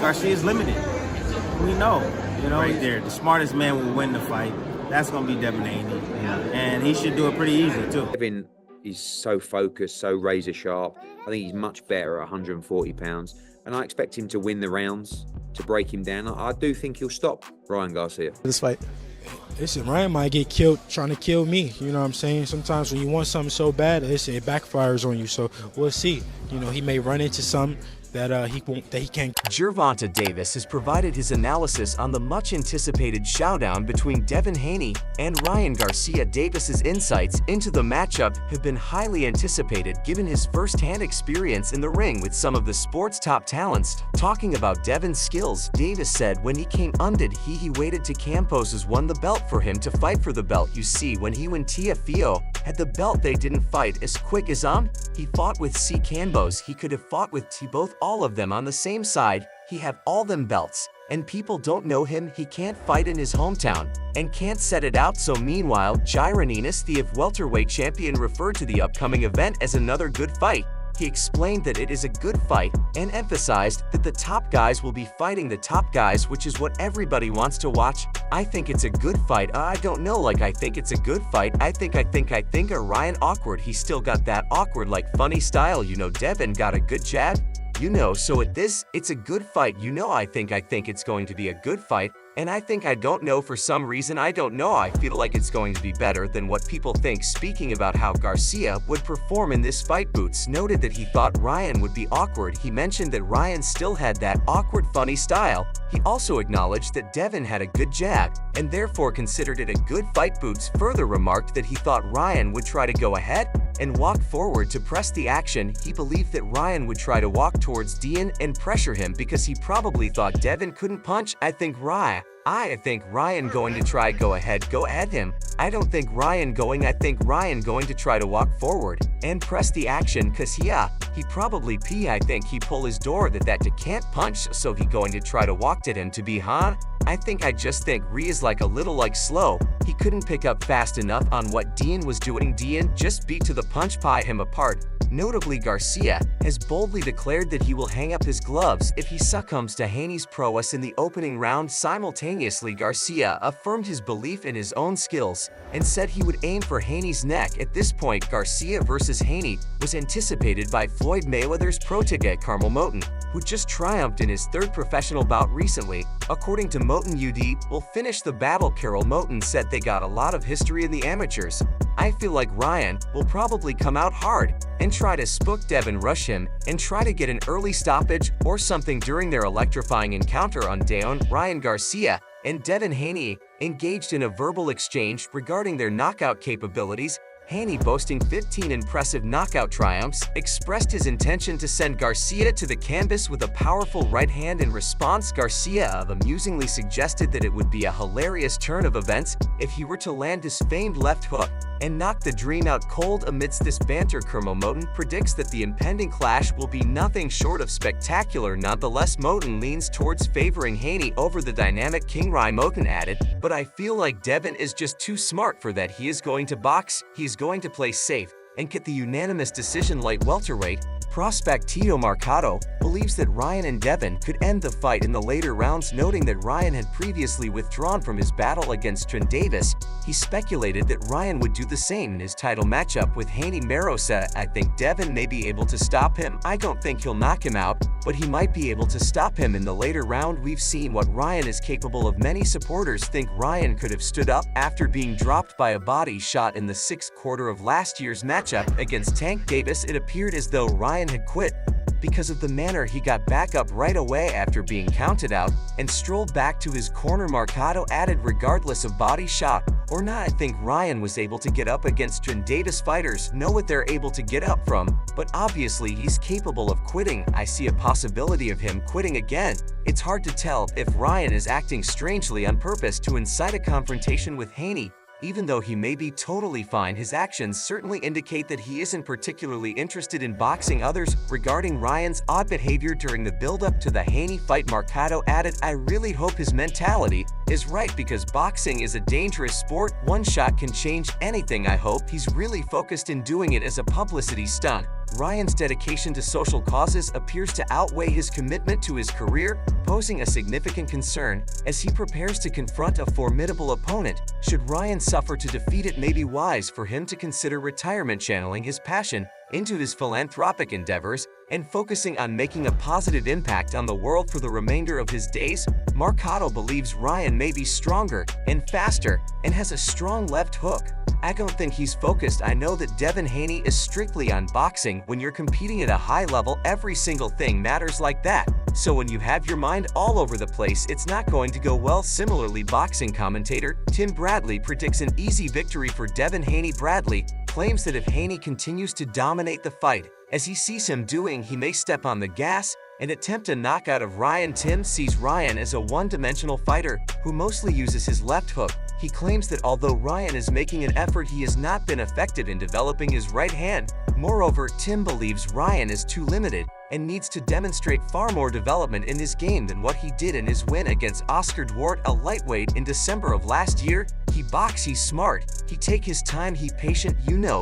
Garcia's limited. We know, right there, the smartest man will win the fight. That's going to be Devon Haney. Yeah. And he should do it pretty easy, too. Devon is so focused, so razor sharp. I think he's much better at 140 pounds. And I expect him to win the rounds, to break him down. I do think he'll stop Ryan Garcia. This fight. Listen, Ryan might get killed trying to kill me. You know what I'm saying? Sometimes when you want something so bad, it backfires on you. So we'll see. He may run into something that he can't. Gervonta Davis has provided his analysis on the much-anticipated showdown between Devon Haney and Ryan Garcia. Davis's insights into the matchup have been highly anticipated given his first-hand experience in the ring with some of the sport's top talents. Talking about Devon's skills, Davis said when he came undid, he waited to Campos's won the belt for him to fight for the belt. You see, when he and Tiafio had the belt, they didn't fight as quick as he fought with C. Campos. He could have fought with both all of them on the same side. He have all them belts, and people don't know him. He can't fight in his hometown and can't set it out. So meanwhile, Jaron Ennis, the welterweight champion, referred to the upcoming event as another good fight. He explained that it is a good fight and emphasized that the top guys will be fighting the top guys, which is what everybody wants to watch. I think it's a good fight. I don't know, I think it's a good fight. I think Ryan awkward. He still got that awkward, funny style. Devon got a good jab. So at this, it's a good fight. I think it's going to be a good fight. And I don't know, for some reason, I don't know. I feel like it's going to be better than what people think. Speaking about how Garcia would perform in this fight, Boots noted that he thought Ryan would be awkward. He mentioned that Ryan still had that awkward, funny style. He also acknowledged that Devon had a good jab and therefore considered it a good fight. Boots further remarked that he thought Ryan would try to go ahead and walk forward to press the action. He believed that Ryan would try to walk towards Dean and pressure him because he probably thought Devon couldn't punch. I think Ryan going to try go ahead him. I don't think Ryan going. I think Ryan going to try to walk forward and press the action because he probably I think he pull his door that can't punch, so he going to try to walk at him to be I just think Rhea is a little slow. He couldn't pick up fast enough on what Dean was doing. Dean just beat to the punch, pie him apart. Notably, Garcia has boldly declared that he will hang up his gloves if he succumbs to Haney's prowess in the opening round. Simultaneously, Garcia affirmed his belief in his own skills and said he would aim for Haney's neck. At this point, Garcia versus Haney was anticipated by Floyd Mayweather's protege Carmel Moten, who just triumphed in his third professional bout recently. According to Moten, UD will finish the battle. Carol Moten said they got a lot of history in the amateurs. I feel like Ryan will probably come out hard and try to spook Devon, rush him, and try to get an early stoppage or something during their electrifying encounter on day one. Ryan Garcia and Devon Haney engaged in a verbal exchange regarding their knockout capabilities. Haney, boasting 15 impressive knockout triumphs, expressed his intention to send Garcia to the canvas with a powerful right hand. In response, Garcia amusingly suggested that it would be a hilarious turn of events if he were to land his famed left hook and knock the dream out cold. Amidst this banter, Carmel Moten predicts that the impending clash will be nothing short of spectacular. Nonetheless, Moten leans towards favoring Haney over the dynamic King. Ryan Moten added, "But I feel like Devon is just too smart for that. He is going to box. He's going to play safe and get the unanimous decision." Light welterweight prospect Tito Marcato believes that Ryan and Devon could end the fight in the later rounds, noting that Ryan had previously withdrawn from his battle against Trent Davis. He speculated that Ryan would do the same in his title matchup with Haney. Marosa, "I think Devon may be able to stop him. I don't think he'll knock him out, but he might be able to stop him in the later round. We've seen what Ryan is capable of." Many supporters think Ryan could have stood up after being dropped by a body shot in the sixth quarter of last year's matchup against Tank Davis. It appeared as though Ryan had quit because of the manner he got back up right away after being counted out and strolled back to his corner. Marcato added, "Regardless of body shot or not, I think Ryan was able to get up against Trent Davis. Fighters know what they're able to get up from, but obviously he's capable of quitting. I see a possibility of him quitting again. It's hard to tell if Ryan is acting strangely on purpose to incite a confrontation with Haney. Even though he may be totally fine, his actions certainly indicate that he isn't particularly interested in boxing others." Regarding Ryan's odd behavior during the build-up to the Haney fight, Marcato added, "I really hope his mentality is right because boxing is a dangerous sport. One shot can change anything. I hope he's really focused in doing it as a publicity stunt." Ryan's dedication to social causes appears to outweigh his commitment to his career, posing a significant concern as he prepares to confront a formidable opponent. Should Ryan suffer to defeat, it may be wise for him to consider retirement, channeling his passion into his philanthropic endeavors and focusing on making a positive impact on the world for the remainder of his days. Marcato believes Ryan may be stronger and faster and has a strong left hook. I don't think he's focused. I know that Devon Haney is strictly on boxing. When you're competing at a high level, every single thing matters like that. So when you have your mind all over the place, it's not going to go well. Similarly, boxing commentator Tim Bradley predicts an easy victory for Devon Haney. Bradley claims that if Haney continues to dominate the fight, as he sees him doing, he may step on the gas and attempt a knockout of Ryan. Tim sees Ryan as a one-dimensional fighter who mostly uses his left hook. He claims that although Ryan is making an effort, he has not been effective in developing his right hand. Moreover, Tim believes Ryan is too limited and needs to demonstrate far more development in his game than what he did in his win against Oscar Duarte, a lightweight, in December of last year. He box, he's smart, he take his time, he patient,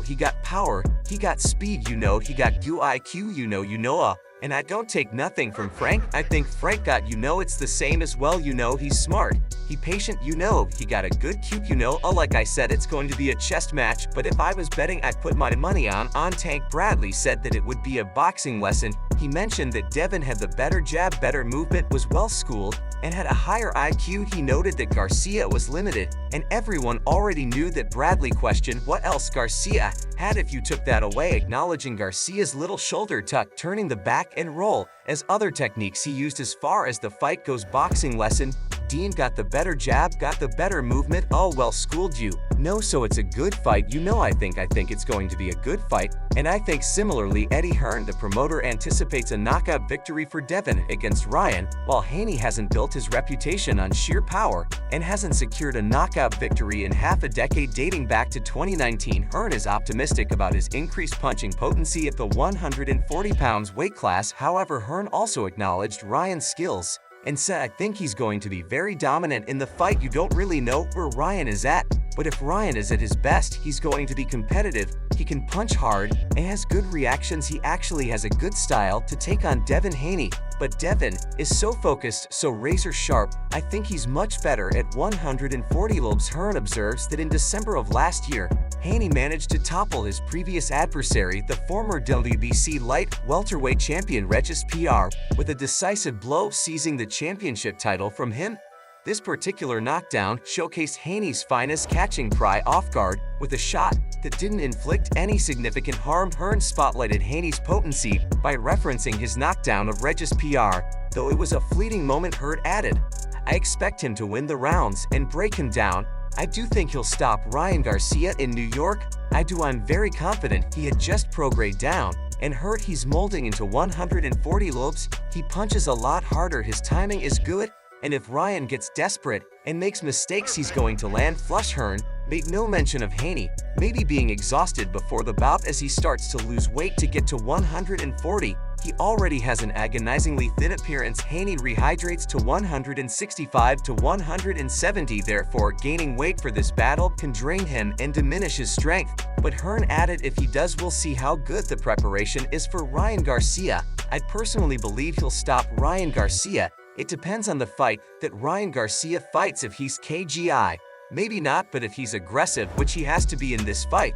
he got power, he got speed, he got IQ, and I don't take nothing from Frank. I think Frank got, it's the same as well, he's smart, he patient, he got a good cute, like I said, it's going to be a chess match, but if I was betting, I'd put my money on Tank. Bradley said that it would be a boxing lesson. He mentioned that Devon had the better jab, better movement, was well schooled, and had a higher IQ. He noted that Garcia was limited, and everyone already knew that. Bradley questioned what else Garcia had if you took that away, acknowledging Garcia's little shoulder tuck, turning the back and roll as other techniques he used as far as the fight goes. Boxing lesson: Dean got the better jab, got the better movement, all well schooled, so it's a good fight, I think it's going to be a good fight. And I think similarly, Eddie Hearn, the promoter, anticipates a knockout victory for Devon against Ryan. While Haney hasn't built his reputation on sheer power and hasn't secured a knockout victory in half a decade dating back to 2019, Hearn is optimistic about his increased punching potency at the 140 pounds weight class. However, Hearn also acknowledged Ryan's skills and said, I think he's going to be very dominant in the fight. You don't really know where Ryan is at, but if Ryan is at his best, he's going to be competitive. He can punch hard and has good reactions. He actually has a good style to take on Devon Haney, but Devon is so focused, so razor sharp. I think he's much better at 140 lbs. Hearn observes that in December of last year, Haney managed to topple his previous adversary, the former WBC light welterweight champion Regis PR, with a decisive blow, seizing the championship title from him. This particular knockdown showcased Haney's finest, catching Pry off guard with a shot that didn't inflict any significant harm. Hearn spotlighted Haney's potency by referencing his knockdown of Regis PR, though it was a fleeting moment. Hearn added, I expect him to win the rounds and break him down. I do think he'll stop Ryan Garcia in New York. I'm very confident. He had just prograde down and hurt. He's molding into 140 lbs. He punches a lot harder. His timing is good. And if Ryan gets desperate and makes mistakes, he's going to land flush. Hearn made no mention of Haney maybe being exhausted before the bout as he starts to lose weight to get to 140. He already has an agonizingly thin appearance. Haney rehydrates to 165 to 170, therefore gaining weight for this battle can drain him and diminish his strength. But Hearn added, if he does, we'll see how good the preparation is for Ryan Garcia. I personally believe he'll stop Ryan Garcia. It depends on the fight that Ryan Garcia fights. If he's KGI, maybe not, but if he's aggressive, which he has to be in this fight,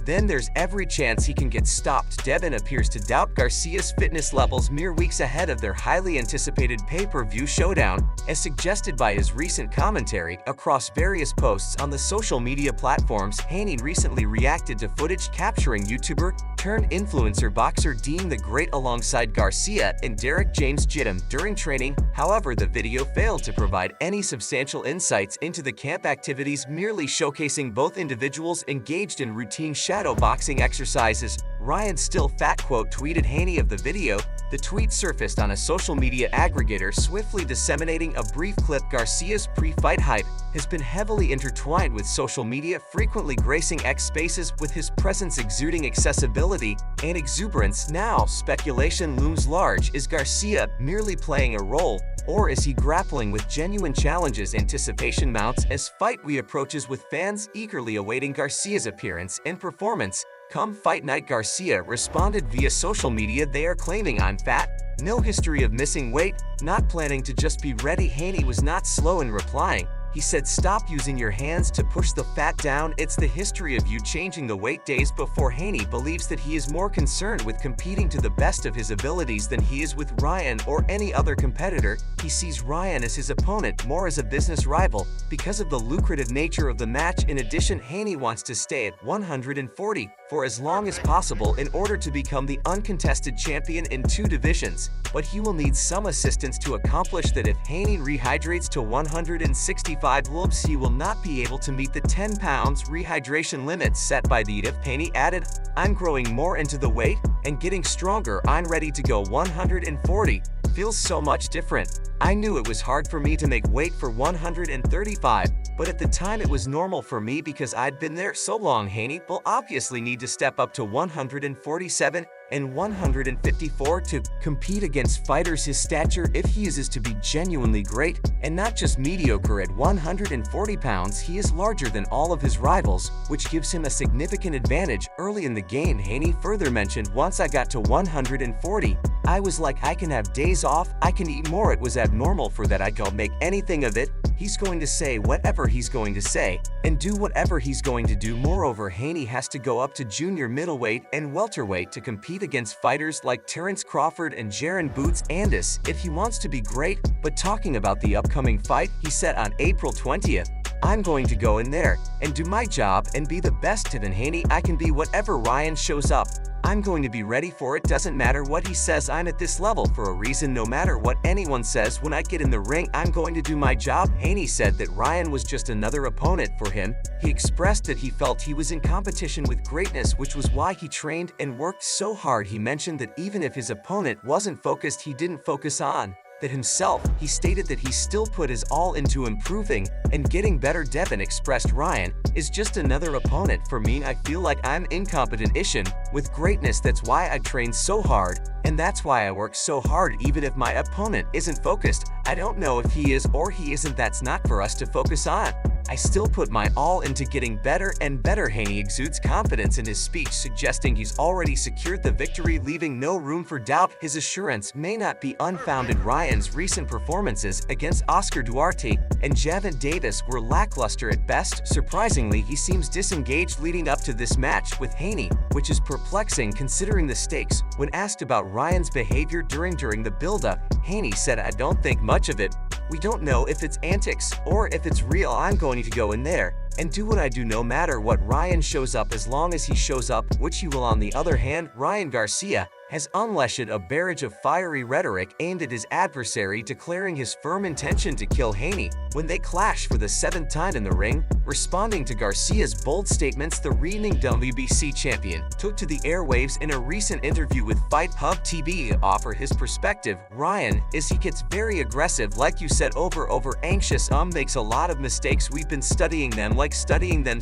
then there's every chance he can get stopped. Devon appears to doubt Garcia's fitness levels mere weeks ahead of their highly anticipated pay-per-view Showdown, as suggested by his recent commentary across various posts on the social media platforms. Haney recently reacted to footage capturing YouTuber turned influencer boxer Dean the Great alongside Garcia and Derek James Jittum during training. However, the video failed to provide any substantial insights into the camp activities, merely showcasing both individuals engaged in routine shadow boxing exercises. Ryan still fat, quote tweeted Haney of the video. The tweet surfaced on a social media aggregator, swiftly disseminating a brief clip. Garcia's pre-fight hype has been heavily intertwined with social media, frequently gracing X spaces with his presence exuding accessibility and exuberance. Now, speculation looms large. Is Garcia merely playing a role, or is he grappling with genuine challenges? Anticipation mounts as fight week approaches, with fans eagerly awaiting Garcia's appearance and performance. Come fight night, Garcia responded via social media. They are claiming I'm fat, no history of missing weight, not planning to just be ready. Haney was not slow in replying. He said, stop using your hands to push the fat down. It's the history of you changing the weight days before. Haney believes that he is more concerned with competing to the best of his abilities than he is with Ryan or any other competitor. He sees Ryan as his opponent, more as a business rival, because of the lucrative nature of the match. In addition, Haney wants to stay at 140 for as long as possible in order to become the uncontested champion in 2 divisions, but he will need some assistance to accomplish that. If Haney rehydrates to 165 wolves, he will not be able to meet the 10 pounds rehydration limit set by the IF. Haney added, I'm growing more into the weight and getting stronger. I'm ready to go 140. Feels so much different. I knew it was hard for me to make weight for 135, but at the time it was normal for me because I'd been there so long. Haney will obviously need to step up to 147 and 154 to compete against fighters his stature if he is to be genuinely great and not just mediocre. At 140 pounds, he is larger than all of his rivals, which gives him a significant advantage early in the game. Haney further mentioned, once I got to 140, I was like, I can have days off, I can eat more. It was abnormal for that. I'd go make anything of it. He's going to say whatever he's going to say and do whatever he's going to do. Moreover, Haney has to go up to junior middleweight and welterweight to compete against fighters like Terrence Crawford and Jaron Boots Andis if he wants to be great. But talking about the upcoming fight, he said on April 20th, I'm going to go in there and do my job and be the best. Devon Haney, I can be whatever Ryan shows up. I'm going to be ready for it. Doesn't matter what he says. I'm at this level for a reason. No matter what anyone says, when I get in the ring, I'm going to do my job. Haney said that Ryan was just another opponent for him. He expressed that he felt he was in competition with greatness, which was why he trained and worked so hard. He mentioned that even if his opponent wasn't focused, he didn't focus on that himself. He stated that he still put his all into improving and getting better. Devon expressed, Ryan is just another opponent for me. I feel like I'm incompetent-ish with greatness. That's why I train so hard, and that's why I work so hard. Even if my opponent isn't focused, I don't know if he is or he isn't. That's not for us to focus on. I still put my all into getting better and better. Haney exudes confidence in his speech, suggesting he's already secured the victory, leaving no room for doubt. His assurance may not be unfounded. Ryan's recent performances against Oscar Duarte and Gervonta Davis were lackluster at best. Surprisingly, he seems disengaged leading up to this match with Haney, which is perplexing considering the stakes. When asked about Ryan's behavior during the build-up, Haney said, I don't think much of it. We don't know if it's antics or if it's real. I'm going to go in there and do what I do no matter what Ryan shows up, as long as he shows up, which he will. On the other hand, Ryan Garcia has unleashed a barrage of fiery rhetoric aimed at his adversary, declaring his firm intention to kill Haney when they clash for the 7th time in the ring. Responding to Garcia's bold statements, the reigning WBC champion took to the airwaves in a recent interview with Fight Hub TV to offer his perspective. Ryan is he gets very aggressive, like you said, over anxious, makes a lot of mistakes. We've been studying them, like studying them.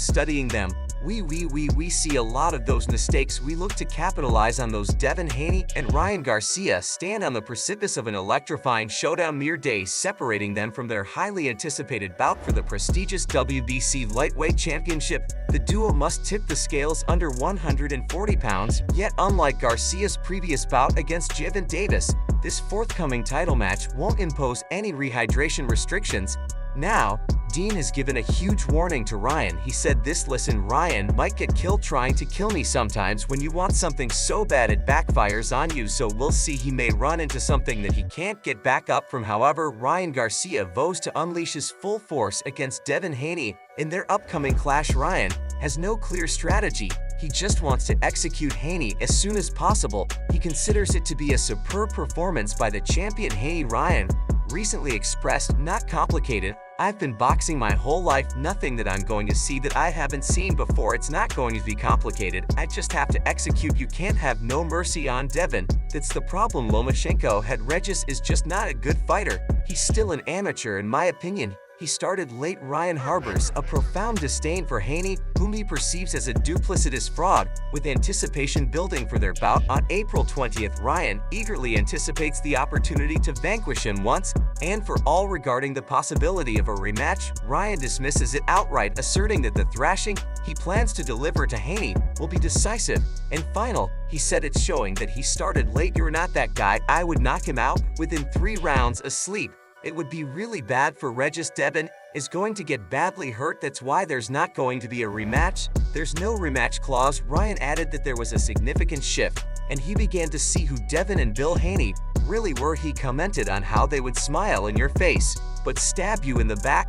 We see a lot of those mistakes. We look to capitalize on those. Devon Haney and Ryan Garcia stand on the precipice of an electrifying showdown, mere days separating them from their highly anticipated bout for the prestigious WBC lightweight championship. The duo must tip the scales under 140 pounds, yet unlike Garcia's previous bout against Gervonta Davis, this forthcoming title match won't impose any rehydration restrictions. Now, Dean has given a huge warning to Ryan. He said this, listen, Ryan might get killed trying to kill me. Sometimes when you want something so bad it backfires on you, so we'll see. He may run into something that he can't get back up from. However, Ryan Garcia vows to unleash his full force against Devon Haney in their upcoming clash. Ryan has no clear strategy. He just wants to execute Haney as soon as possible. He considers it to be a superb performance by the champion. Haney Ryan recently expressed, not complicated. I've been boxing my whole life, nothing that I'm going to see that I haven't seen before. It's not going to be complicated. I just have to execute. You can't have no mercy on Devon. That's the problem. Lomachenko had Regis is just not a good fighter. He's still an amateur in my opinion. he started late. Ryan harbors a profound disdain for Haney, whom he perceives as a duplicitous fraud, with anticipation building for their bout on April 20th. Ryan eagerly anticipates the opportunity to vanquish him once and for all. Regarding the possibility of a rematch, Ryan dismisses it outright, asserting that the thrashing he plans to deliver to Haney will be decisive and final. He said it's showing that he started late. You're not that guy. I would knock him out within 3 rounds asleep. It would be really bad for Regis. Devon is going to get badly hurt. That's why there's not going to be a rematch. There's no rematch clause. Ryan added that there was a significant shift, and he began to see who Devon and Bill Haney really were. He commented on how they would smile in your face, but stab you in the back.